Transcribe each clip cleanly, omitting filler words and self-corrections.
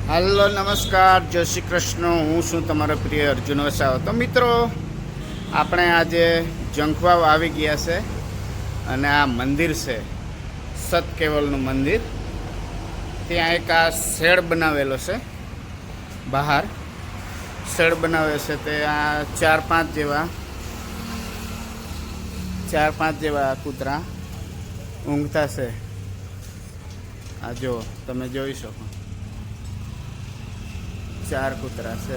Hello नमस्कार जय श्री कृष्ण। हूँ शू तमारो प्रिय अर्जुन वसावा। तो मित्रों આપણે આજે જંખવાવ આવી ગયા છે અને આ મંદિર છે સતકેવલનું મંદિર। ત્યાં એક આ શેડ બનાવેલો છે, બહાર શેડ બનાવે છે। તે આ ચાર પાંચ જેવા કૂતરા ઊંઘતા છે। આ જો તમે જોઈ શકો, 4 કૂતરા છે,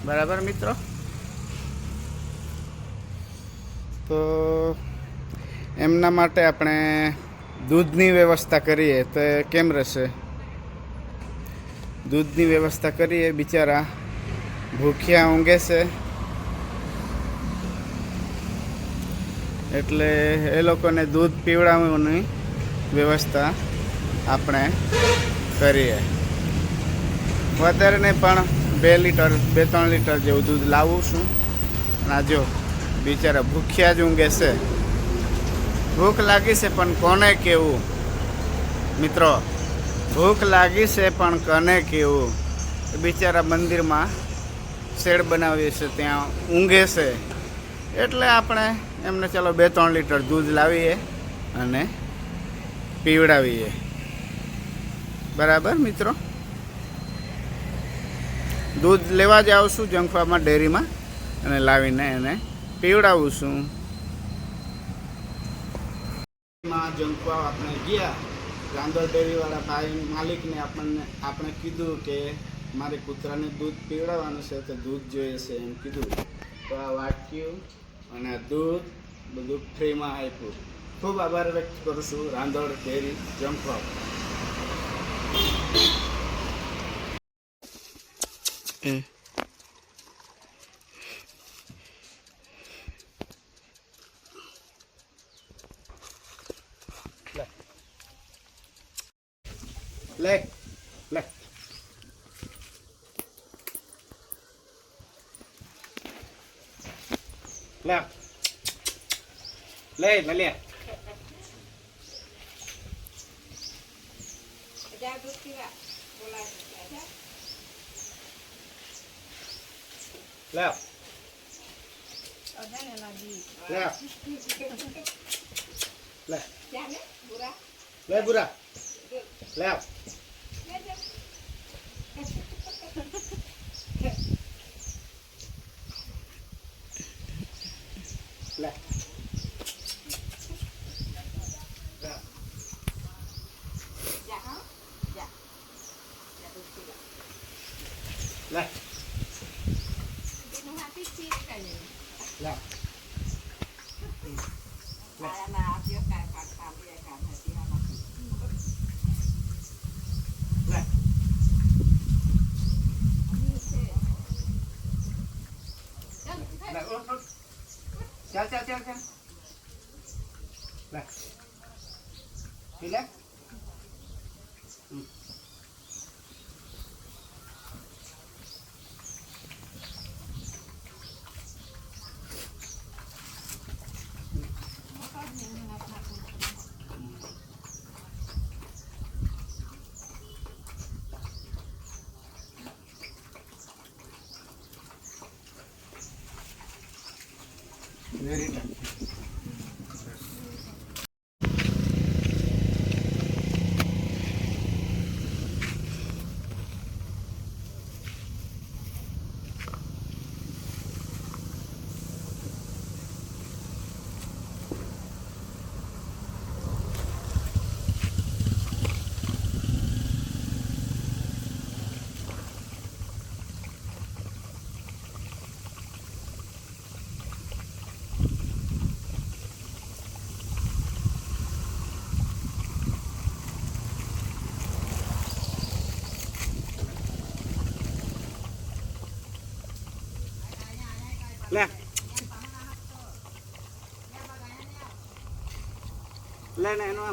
બરાબર મિત્રો। તો એમના માટે આપણે દૂધની વ્યવસ્થા કરીએ તો કેમ રહેશે? દૂધની વ્યવસ્થા કરીએ, બિચારા ભૂખ્યા ઊંઘે છે, એટલે એ લોકોને દૂધ પીવડાવવાની વ્યવસ્થા આપણે કરીએ। વધારે નહીં પણ 2-3 લીટર જેવું દૂધ લાવું છું। અને આ જો બિચારા ભૂખ્યા જ ઊંઘે છે। ભૂખ લાગી છે પણ કોને કહેવું મિત્રો? ભૂખ લાગી છે પણ કોને કહેવું? બિચારા મંદિરમાં શેડ બનાવીએ છે, ત્યાં ઊંઘે છે, એટલે આપણે એમને ચાલો 2-3 લીટર દૂધ લાવીએ અને પીવડાવીએ, બરાબર મિત્રો। દૂધ લેવા જ આવશું જંખવામાં ડેરીમાં અને લાવીને એને પીવડાવું છું। જંખવા આપણે ગયા, રાંદોર ડેરીવાળા ભાઈ માલિકને આપણે કીધું કે મારે કૂતરાને દૂધ પીવડાવવાનું છે, તો દૂધ જોઈએ છે એમ કીધું। તો આ વાટક્યું અને આ દૂધ બધું ફ્રીમાં આપ્યું। ખૂબ આભાર વ્યક્ત કરું છું રાંદોર ડેરી જંખવા। લે લે લે લે લે લે લે લે લે बुरा ले आओ ले ले चल चल चल चल ले पी ले वेरी टाइम ले ले नहीं नो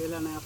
પહેલાંના